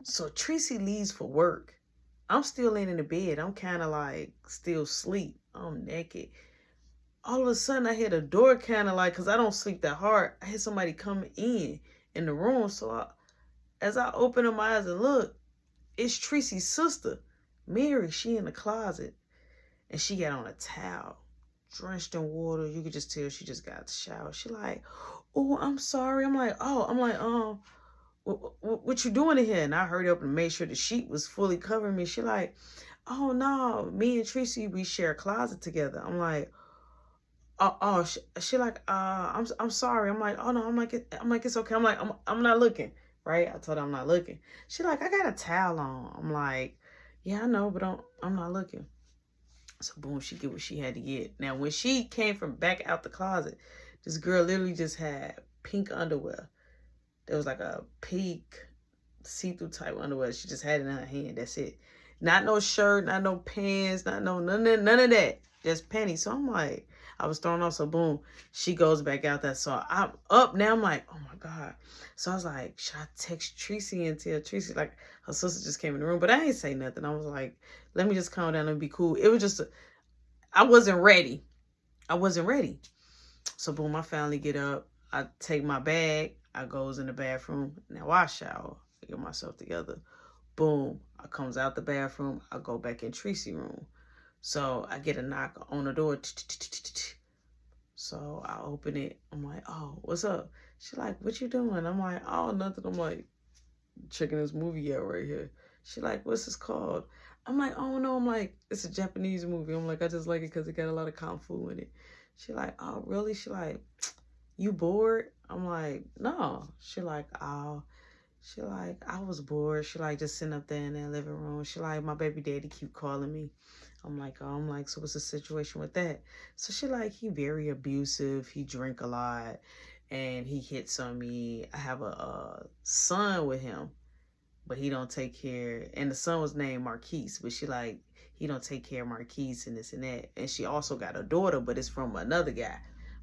So Tracy leaves for work. I'm still laying in the bed. I'm kind of like still asleep. I'm naked. All of a sudden, I hear the door kind of like, because I don't sleep that hard, I hear somebody coming in the room. So as I open up my eyes and look, it's Tracy's sister, Mary. She in the closet, and she got on a towel, drenched in water. You could just tell she just got out the shower. She like, oh, I'm sorry. I'm like, oh, I'm like, what you doing in here? And I hurried up and made sure the sheet was fully covering me. She like, oh no, me and Tracy, we share a closet together. I'm like, oh, she like, I'm sorry. I'm like, oh no, I'm like, it's okay. I'm not looking, right? I told her I'm not looking. She like, I got a towel on. I'm like, yeah, I know, but I'm not looking. So boom, she get what she had to get. Now when she came from back out the closet, this girl literally just had pink underwear. There was like a pink see-through type underwear. She just had it in her hand. That's it. Not no shirt, not no pants, not no none of that. Just panties. So I'm like, I was thrown off. So boom, she goes back out there. So I'm up now. I'm like, oh my God. So I was like, should I text Tracy and tell Tracy like her sister just came in the room? But I ain't say nothing. I was like, let me just calm down and be cool. It was just, I wasn't ready. I wasn't ready. So boom, I finally get up. I take my bag. I goes in the bathroom. Now I shower. I get myself together. Boom. I comes out the bathroom. I go back in Tracy room. So I get a knock on the door. So I open it. I'm like, oh, what's up? She like, what you doing? I'm like, oh, nothing. I'm like, checking this movie out right here. She like, what's this called? I'm like, oh no. I'm like, it's a Japanese movie. I'm like, I just like it because it got a lot of kung fu in it. She like, oh really? She like, you bored? I'm like, no. She like, oh. She like, I was bored. She like, just sitting up there in that living room. She like, my baby daddy keep calling me. I'm like, oh. I'm like, so what's the situation with that? So she like, he very abusive. He drink a lot and he hits on me. I have a son with him, but he don't take care. And the son was named Marquise, but she like, he don't take care of Marquise and this and that. And she also got a daughter, but it's from another guy.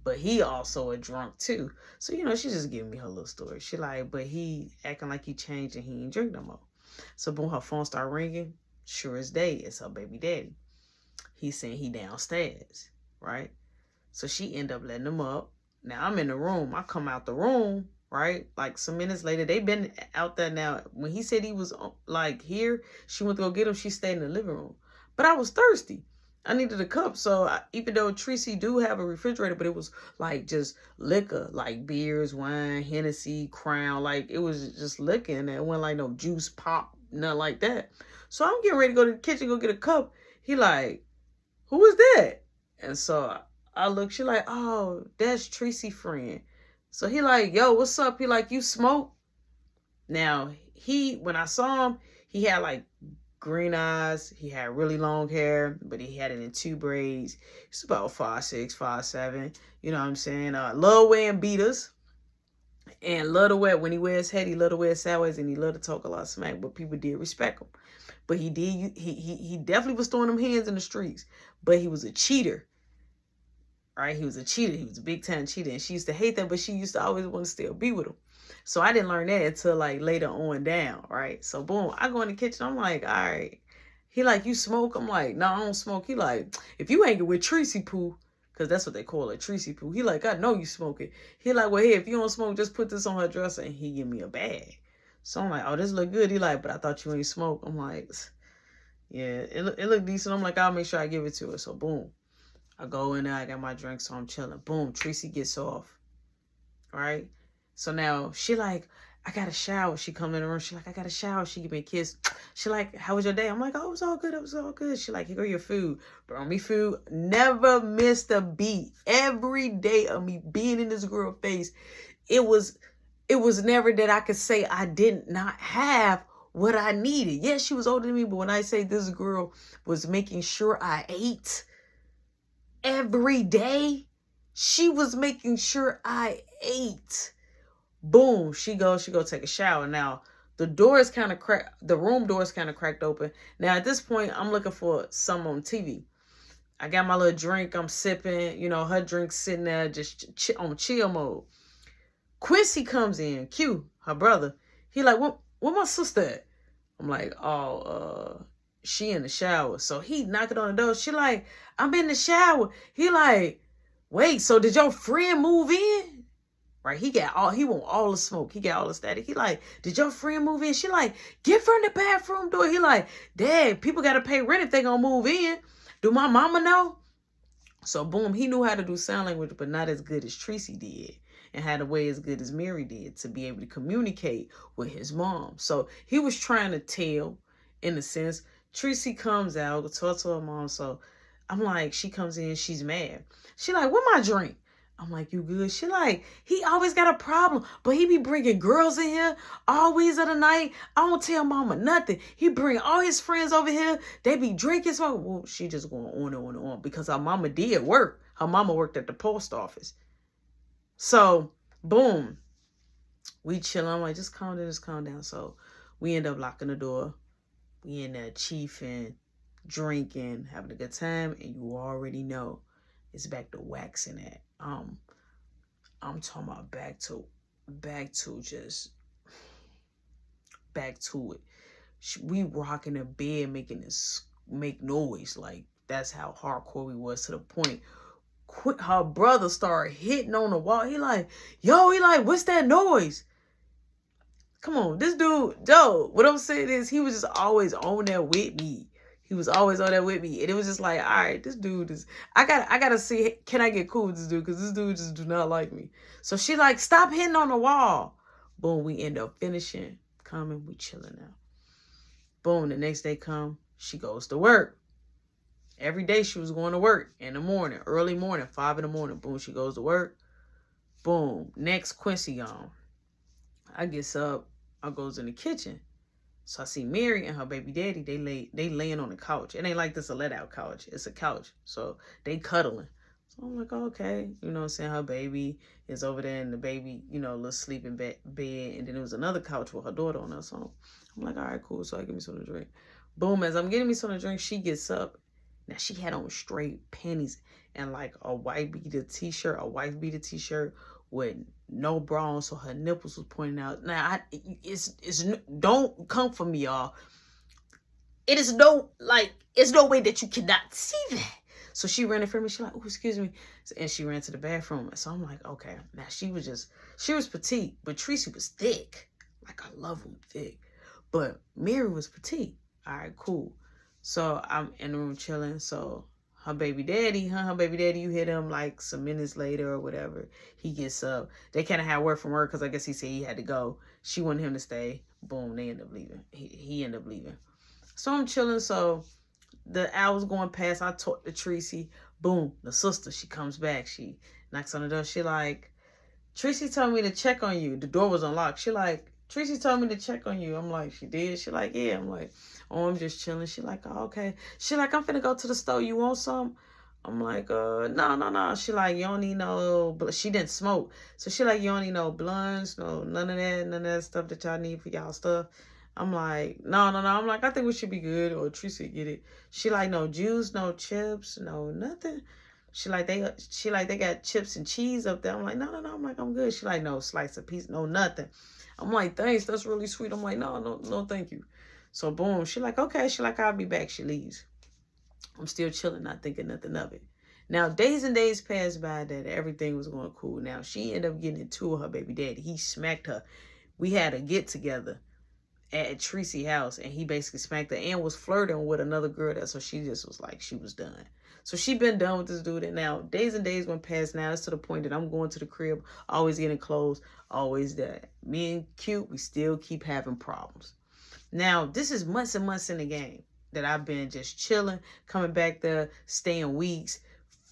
But he also a drunk too. So, she's just giving me her little story. She like, but he acting like he changed and he ain't drink no more. So boom, her phone start ringing. Sure as day, it's her baby daddy. He's saying he downstairs, right? So she end up letting him up. Now I'm in the room. I come out the room, right? Like some minutes later, they been out there now. When he said he was like here, she went to go get him. She stayed in the living room. But I was thirsty. I needed a cup. So even though Tracy do have a refrigerator, but it was like just liquor, like beers, wine, Hennessy, Crown. Like it was just liquor and it wasn't like no juice, pop, nothing like that. So I'm getting ready to go to the kitchen, go get a cup. He like, who is that? And so I look, she like, oh, that's Tracy friend. So he like, yo, what's up? He like, you smoke? Now, when I saw him, he had like green eyes. He had really long hair, but he had it in two braids. He's about 5'6", 5'7". You know what I'm saying? Love wearing beaters. And love to wear, when he wears head, he love to wear sideways and he love to talk a lot of smack, but people did respect him. But he definitely was throwing them hands in the streets. But he was a cheater. Right? He was a cheater. He was a big time cheater. And she used to hate that, but she used to always want to still be with him. So I didn't learn that until like later on down, right? So boom, I go in the kitchen. I'm like, all right. He like, you smoke? I'm like, no, I don't smoke. He like, if you hanging with Tracy Poo, because that's what they call it, Tracy Poo. He like, I know you smoke it. He like, well, hey, if you don't smoke, just put this on her dresser. And he give me a bag. So I'm like, oh, this look good. He like, but I thought you ain't smoke. I'm like, yeah, it look decent. I'm like, I'll make sure I give it to her. So boom. I go in there, I got my drink, so I'm chilling. Boom, Tracy gets off. Right? So now she like, I got a shower. She come in the room. She like, I got a shower. She give me a kiss. She like, how was your day? I'm like, oh, it was all good. It was all good. She like, here go your food. Brought me food. Never missed a beat. Every day of me being in this girl's face, it was never that I could say I did not have what I needed. Yes, she was older than me, but when I say this girl was making sure I ate every day, she was making sure I ate. Boom, she go take a shower. Now, the door is kind of cracked. The room door is kind of cracked open. Now, at this point, I'm looking for some on TV. I got my little drink. I'm sipping. Her drink sitting there just on chill mode. Quincy comes in. Q, her brother. He like, where my sister at? I'm like, oh, she in the shower. So he knocking on the door. She like, I'm in the shower. He like, wait, so did your friend move in? Right? He want all the smoke. He got all the static. He like, did your friend move in? She like, get from the bathroom door. He like, Dad, people got to pay rent if they gonna move in. Do my mama know? So boom, he knew how to do sign language, but not as good as Tracy did. And had a way as good as Mary did to be able to communicate with his mom. So he was trying to tell, in a sense. Tracy comes out, talk to her mom. So I'm like, she comes in, she's mad. She like, what my drink? I'm like, you good? She like, he always got a problem, but he be bringing girls in here always of the night. I don't tell mama nothing. He bring all his friends over here. They be drinking. So well, she just going on and on and on because her mama did work. Her mama worked at the post office. So, boom, we chilling. I'm like, just calm down. So we end up locking the door. We in there chiefing, drinking, having a good time, and you already know it's back to waxing it. I'm talking about back to it. We rocking the bed, make noise. Like, that's how hardcore we was, to the point her brother started hitting on the wall. He like, what's that noise? Come on, this dude, Joe, what I'm saying is he was just always on there with me. He was always on there with me. And it was just like, all right, this dude is, I gotta see, can I get cool with this dude? Because this dude just do not like me. So she like, stop hitting on the wall. Boom, we end up finishing, coming, we chilling now. Boom, the next day come, she goes to work. Every day she was going to work in the morning, early morning, 5 in the morning. Boom, she goes to work. Boom, next Quincy gone. I gets up, I goes in the kitchen. So I see Mary and her baby daddy, they laying on the couch. It ain't like this a let out couch. It's a couch. So they cuddling. So I'm like, okay. You know what I'm saying? Her baby is over there and the baby, little sleeping bed. And then there was another couch with her daughter on her. So I'm like, all right, cool. So I give me something to drink. Boom, as I'm getting me something to drink, she gets up. Now she had on straight panties and like a white beater t-shirt, with no bra on, so her nipples was pointing out. Now don't come for me, y'all. It's no way that you cannot see that. So she ran in front of me. She like, oh, excuse me, and she ran to the bathroom. So I'm like, okay. Now she was petite, but Tracy was thick. Like, I love them thick, but Mary was petite. All right, cool. So I'm in the room chilling. So her baby daddy, you hit him like some minutes later or whatever. He gets up. They kind of had word from work because I guess he said he had to go. She wanted him to stay. Boom, they end up leaving. He ended up leaving. So I'm chilling. So the hours going past, I talked to Tracy. Boom, the sister, she comes back. She knocks on the door. She like, Tracy told me to check on you. The door was unlocked. She like, Tracy told me to check on you. I'm like, she did? She like, yeah. I'm like, oh, I'm just chilling. She like, oh, okay. She like, I'm finna go to the store. You want some? I'm like, no. She like, you don't need no, but she didn't smoke. So she like, you don't need no blunts, none of that stuff that y'all need for y'all stuff. I'm like, no. I'm like, I think we should be good. Or Tracy get it. She like, no juice, no chips, no nothing. She like, they got chips and cheese up there. I'm like, no. I'm like, I'm good. She like, no slice of pizza, no nothing. I'm like, thanks, that's really sweet. I'm like, no, thank you. So boom, she like, okay. She like, I'll be back. She leaves. I'm still chilling, not thinking nothing of it. Now, days and days passed by that everything was going cool. Now, she ended up getting into her baby daddy. He smacked her. We had a get together at Tracy's house, and he basically smacked her and was flirting with another girl there. So she just was like, she was done. So she been done with this dude, and now days and days went past. Now it's to the point that I'm going to the crib, always getting clothes, always that. Me and Cute, we still keep having problems. Now, this is months and months in the game that I've been just chilling, coming back there, staying weeks,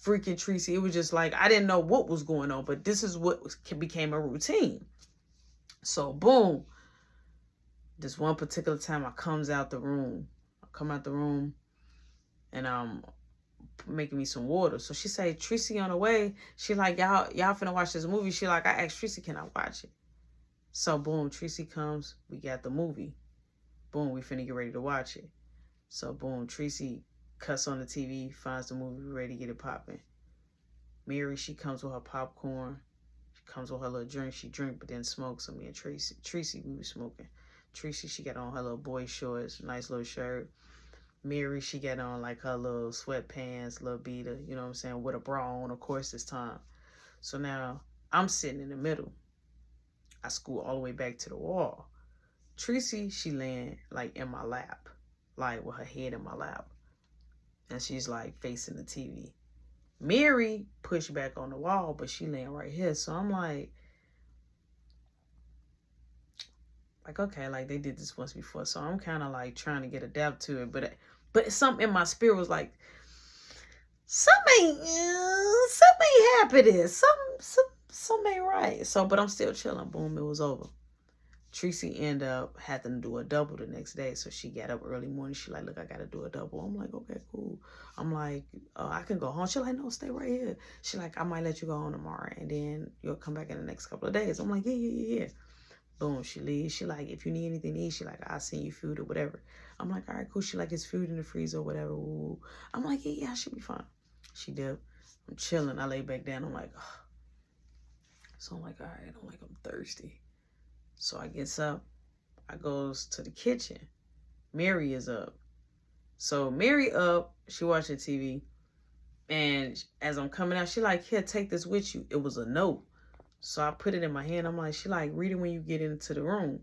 freaking Tracy. It was just like, I didn't know what was going on, but this is what became a routine. So, boom. This one particular time I come out the room, and I'm making me some water. So she say, Tracy on the way. She like, y'all finna watch this movie. She like, I asked Tracy, can I watch it? So boom, Tracy comes. We got the movie. Boom, we finna get ready to watch it. So boom, Tracy cuts on the TV, finds the movie, ready to get it popping. Mary, she comes with her popcorn. She comes with her little drink. She drink, but then smokes. So me and Tracy, we was smoking. Tracy, she got on her little boy shorts, nice little shirt. Mary, she got on like her little sweatpants, little beater, you know what I'm saying, with a bra on, of course, this time. So now I'm sitting in the middle. I scoot all the way back to the wall. Tracy, she laying like in my lap, like with her head in my lap. And she's like facing the TV. Mary pushed back on the wall, but she laying right here. So I'm like, okay, like they did this once before. So I'm kind of like trying to get adapt to it. But something in my spirit was like, something ain't happening. Something ain't right. So, but I'm still chilling. Boom, it was over. Tracy ended up having to do a double the next day. So she got up early morning. She like, look, I got to do a double. I'm like, okay, cool. I'm like, I can go home. She like, no, stay right here. She like, I might let you go home tomorrow. And then you'll come back in the next couple of days. I'm like, yeah. Boom, she leaves. She like, if you need anything to eat, she like, I'll send you food or whatever. I'm like, all right, cool. She like, it's food in the freezer or whatever. Ooh. I'm like, yeah, I should be fine. She did. I'm chilling. I lay back down. I'm like, oh. So I'm like, all right. I'm like, I'm thirsty. So I gets up. I goes to the kitchen. Mary is up. So Mary up. She watching TV. And as I'm coming out, she like, here, take this with you. It was a note. So I put it in my hand. I'm like, she like, read it when you get into the room.